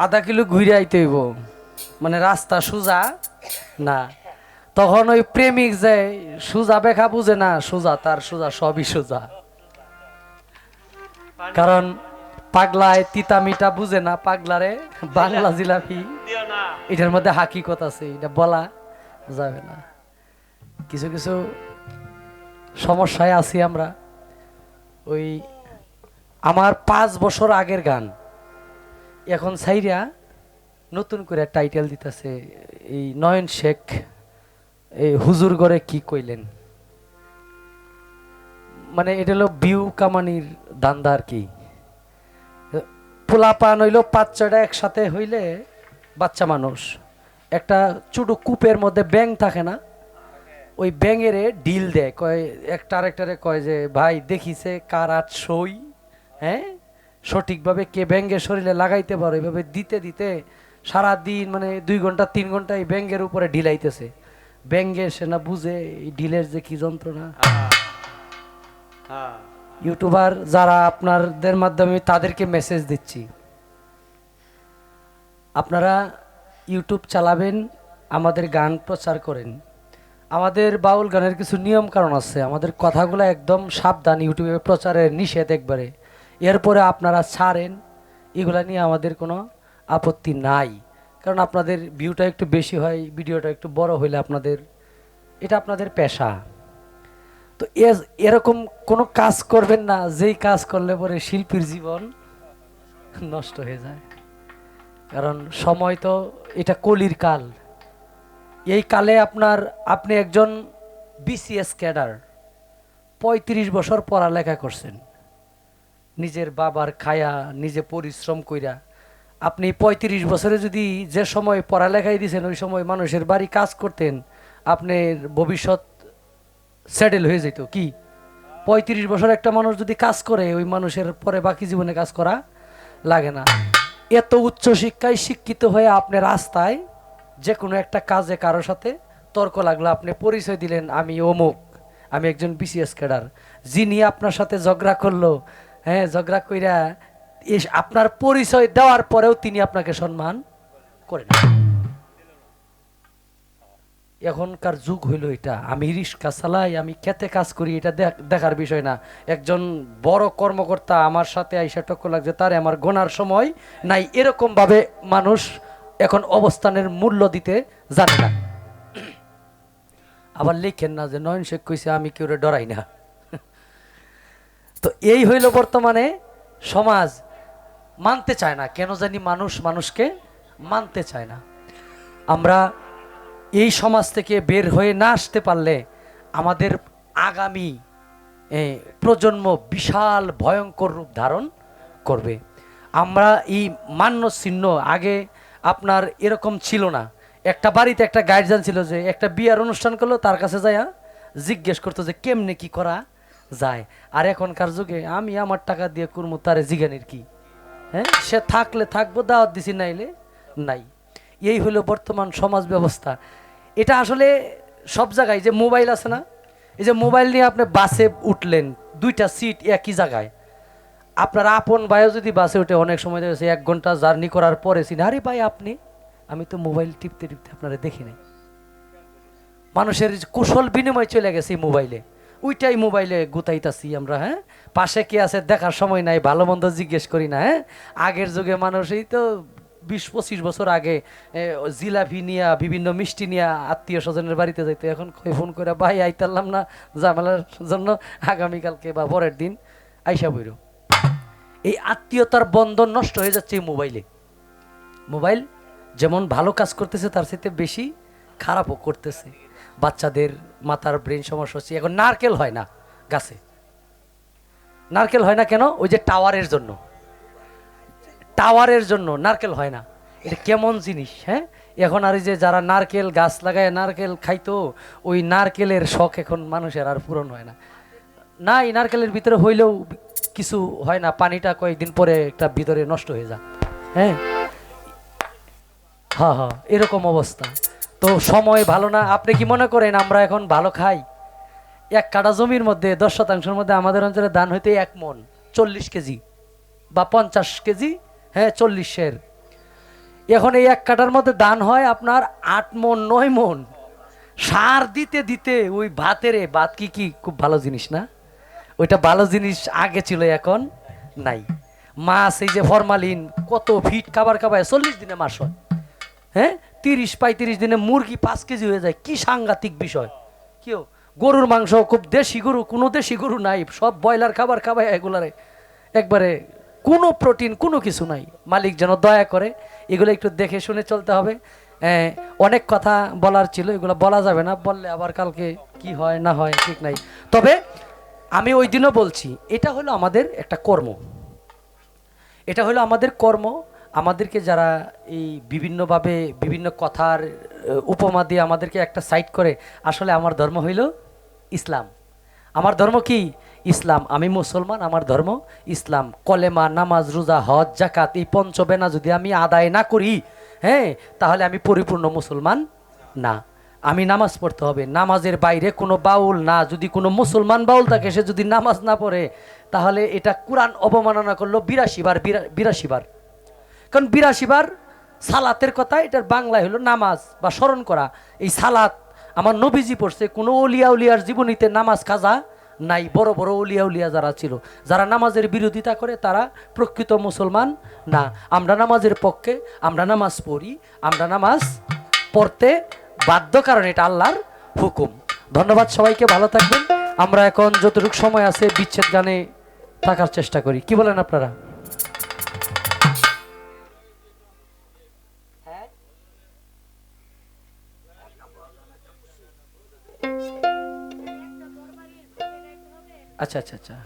আধা কিলো ঘুরে আইতে হইব, মানে রাস্তা সোজা না। তখন ওই প্রেমিক যায় সোজা বেখা বুঝে না, সোজা তার সোজা সবই সোজা। কারণ পাগলায় তিতা মিঠা বুঝে না, পাগলারে বাংলা জিলাপি এটার মধ্যে হাকিকত আছে, এটা বলা যাবে না। কিছু কিছু সমস্যায় আছি আমরা। ওই আমার 5 বছর আগের গান এখন সাইরা নতুন করে টাইটেল দিতেছে এই নয়ন শেখ, এই হুজুর গড়ে কি কইলেন, মানে এটা হলো বিউ কামানির দান্দা আর কি। পোলাপান হইলো 5-6টা একসাথে হইলে বাচ্চা মানুষ, একটা ছোট কূপের মধ্যে ব্যাং থাকে না, ওই ব্যাঙেরে ডিল দেয়, কয় একটা আরেকটারে কয় যে ভাই দেখিছে কার আট সই, হ্যাঁ সঠিকভাবে কে ব্যাঙ্গের শরীরে লাগাইতে পারো, এইভাবে দিতে দিতে সারা দিন মানে 2 ঘন্টা 3 ঘন্টা এই ব্যাঙ্গের উপরে ঢিলাইতেছে। ব্যাঙ্গে সে না বুঝে এই ঢিলের যে কি যন্ত্রণা। ইউটিউবার যারা আপনাদের মাধ্যমে তাদেরকে মেসেজ দিচ্ছি, আপনারা ইউটিউব চালাবেন, আমাদের গান প্রচার করেন। আমাদের বাউল গানের কিছু নিয়ম কারণ আছে, আমাদের কথাগুলো একদম সাবধান, ইউটিউবে প্রচারের নিষেধ একবারে। এরপরে আপনারা ছাড়েন, এগুলা নিয়ে আমাদের কোনো আপত্তি নাই, কারণ আপনাদের ভিউটা একটু বেশি হয়, ভিডিওটা একটু বড় হইলে আপনাদের এটা আপনাদের পেশা। তো এরকম কোনো কাজ করবেন না যেই কাজ করলে পরে শিল্পীর জীবন নষ্ট হয়ে যায়। কারণ সময় তো এটা কলির কাল, এই কালে আপনি একজন বিসিএস ক্যাডার, 35 বছর পড়ালেখা করছেন, নিজের বাবার খায়া নিজে পরিশ্রম কইরা। আপনি 35 বছরে যদি যে সময় পড়ালেখাই দিয়েছেন ওই সময় মানুষের বাড়ি কাজ করতেন, আপনার ভবিষ্যৎ সেটেল হয়ে যেত। কি 35 বছর একটা মানুষ যদি কাজ করে, ওই মানুষের পরে বাকি জীবনে কাজ করা লাগে না। এত উচ্চ শিক্ষায় শিক্ষিত হয়ে আপনি রাস্তায় যে কোনো একটা কাজে কারোর সাথে তর্ক লাগলো, আপনি পরিচয় দিলেন আমি অমুক, আমি একজন বিসিএস ক্যাডার, যিনি আপনার সাথে ঝগড়া করলো, হ্যাঁ ঝগড়া কইরা আপনার পরিচয় দেওয়ার পরেও তিনি আপনাকে সম্মান করেন। এখনকার যুগ হইল এটা, আমি রিক্সা চালাই, আমি খেতে কাজ করি, এটা দেখার বিষয় না। একজন বড় কর্মকর্তা আমার সাথে আইসা টক্কর লাগছে, তারে আমার গোনার সময় নাই, এরকম ভাবে মানুষ এখন অবস্থানের মূল্য দিতে জানে না। আবার লিখেন না যে নয়ন শেখ কইছে আমি কেউ ডরাই না। তো এই হইল বর্তমানে সমাজ, মানতে চায় না কেন জানি, মানুষ মানুষকে মানতে চায় না। আমরা এই সমাজ থেকে বের হয়ে না আসতে পারলে আমাদের আগামী প্রজন্ম বিশাল ভয়ঙ্কর রূপ ধারণ করবে। আমরা এই মান্য চিহ্ন আগে আপনার এরকম ছিল না। একটা বাড়িতে একটা গার্জিয়ান ছিল, যে একটা বিয়ার অনুষ্ঠান করলো তার কাছে যায় জিজ্ঞেস করতো যে কেমনে কি করা যায়। আর এখনকার যুগে আমি আমার টাকা দিয়ে করবো, তারে জিজ্ঞানির কি, হ্যাঁ সে থাকলে থাকবো, দাওয়াত দিছি নাইলে নাই। এই হলো বর্তমান সমাজ ব্যবস্থা। এটা আসলে সব জায়গায়, যে মোবাইল আছে না, এই যে মোবাইল নিয়ে আপনি বাসে উঠলেন, 2টা সিট একই জায়গায়, আপনার আপন ভাইও যদি বাসে উঠে অনেক সময় দেখেছে 1 ঘন্টা জার্নি করার পরে চিনি, আরে ভাই আপনি, আমি তো মোবাইল টিপতে টিপতে আপনারা দেখি নাই। মানুষের কুশল বিনিময় চলে গেছে মোবাইলে, ওইটাই মোবাইলে গুতাইতাছি আমরা। হ্যাঁ পাশে কে আছে দেখার সময় নাই, ভালো মন্দ জিজ্ঞেস করি না। হ্যাঁ আগের যুগে মানুষ এই তো 20-25 বছর আগে জিলাপি নিয়া বিভিন্ন মিষ্টি নিয়া আত্মীয় স্বজনের বাড়িতে যাইতো, এখন ফোন করে ভাই আইতারলাম না ঝামেলার জন্য, আগামীকালকে বা পরের দিন আইসা বইরো। এই আত্মীয়তার বন্ধন নষ্ট হয়ে যাচ্ছে এই মোবাইলে। মোবাইল যেমন ভালো কাজ করতেছে তার সাথে বেশি খারাপও করতেছে। বাচ্চাদের মাথার ব্রেন সমস্যা হচ্ছে। এখন নারকেল হয় না গাছে, নারকেল হয় না কেন? ওই যে টাওয়ারের জন্য, টাওয়ারের জন্য নারকেল হয় না। এটা কেমন জিনিস! হ্যাঁ এখন আর যে যারা নারকেল গাছ লাগায় নারকেল খাইতো, ওই নারকেলের শখ এখন মানুষের আর পূরণ হয় না। না এই নারকেলের ভিতরে হইলেও কিছু হয় না, পানিটা কয়েকদিন পরে একটা ভিতরে নষ্ট হয়ে যায়। হ্যাঁ হ্যাঁ হ্যাঁ এরকম অবস্থা। তো সময় ভালো না। আপনি কি মনে করেন আমরা এখন ভালো খাই? 1 কাঠা জমির মধ্যে 10% মধ্যে আমাদের অঞ্চলে ধান হইতে 1 মণ 40 কেজি বা 50 কেজি, হ্যাঁ 40 সের। এখন এই 1 কাঠার মধ্যে ধান হয় আপনার 8 মণ 9 মণ। সার দিতে দিতে ওই ভাত কি কি খুব ভালো জিনিস না? ওইটা ভালো জিনিস আগে ছিল, এখন নাই। মাছ এই যে ফরমালিন কত ফিট খাবার খাবায় 40 দিনে মাস হয়। হ্যাঁ, 30-35 দিনে মুরগি 5 কেজি হয়ে যায়, কি সাংঘাতিক বিষয়। কেউ গরুর মাংস খুব দেশি গরু, কোনো দেশি গরু নাই, সব ব্রয়লার খাবার খাবায় এগুলারে একবারে কোনো প্রোটিন কোনো কিছু নাই। মালিক যেন দয়া করে এগুলো একটু দেখে শুনে চলতে হবে। অনেক কথা বলার ছিল, এগুলো বলা যাবে না, বললে আবার কালকে কি হয় না হয় ঠিক নাই। তবে আমি ওই দিনও বলছি, এটা হলো আমাদের একটা কর্ম, এটা হলো আমাদের কর্ম। আমাদেরকে যারা এই বিভিন্নভাবে বিভিন্ন কথার উপমা দিয়ে আমাদেরকে একটা সাইড করে, আসলে আমার ধর্ম হইল ইসলাম। আমার ধর্ম কি? ইসলাম। আমি মুসলমান, আমার ধর্ম ইসলাম। কলেমা, নামাজ, রোজা, হজ, জাকাত এই পঞ্চবেনা যদি আমি আদায় না করি, হ্যাঁ, তাহলে আমি পরিপূর্ণ মুসলমান না। আমি নামাজ পড়তে হবে, নামাজের বাইরে কোনো বাউল না। যদি কোনো মুসলমান বাউল থাকে, সে যদি নামাজ না পড়ে, তাহলে এটা কোরআন অবমাননা করলো 82 বার। 82 বার, কারণ 82 বার সালাতের কথা, এটার বাংলায় হলো নামাজ বা স্মরণ করা। এই সালাত আমার নবীজি পড়ছে, কোনো অলিয়া উলিয়ার জীবনীতে নামাজ কাজা নাই। বড় বড় অলিয়া উলিয়া যারা ছিল, যারা নামাজের বিরোধিতা করে, তারা প্রকৃত মুসলমান না। আমরা নামাজের পক্ষে, আমরা নামাজ পড়ি, আমরা নামাজ পড়তে বাধ্য, কারণ এটা আল্লাহর হুকুম। ধন্যবাদ সবাইকে, ভালো থাকবেন। আমরা এখন যতটুকু সময় আছে বিচ্ছেদ গানে থাকার চেষ্টা করি, কি বলেন আপনারা? আচ্ছা আচ্ছা আচ্ছা।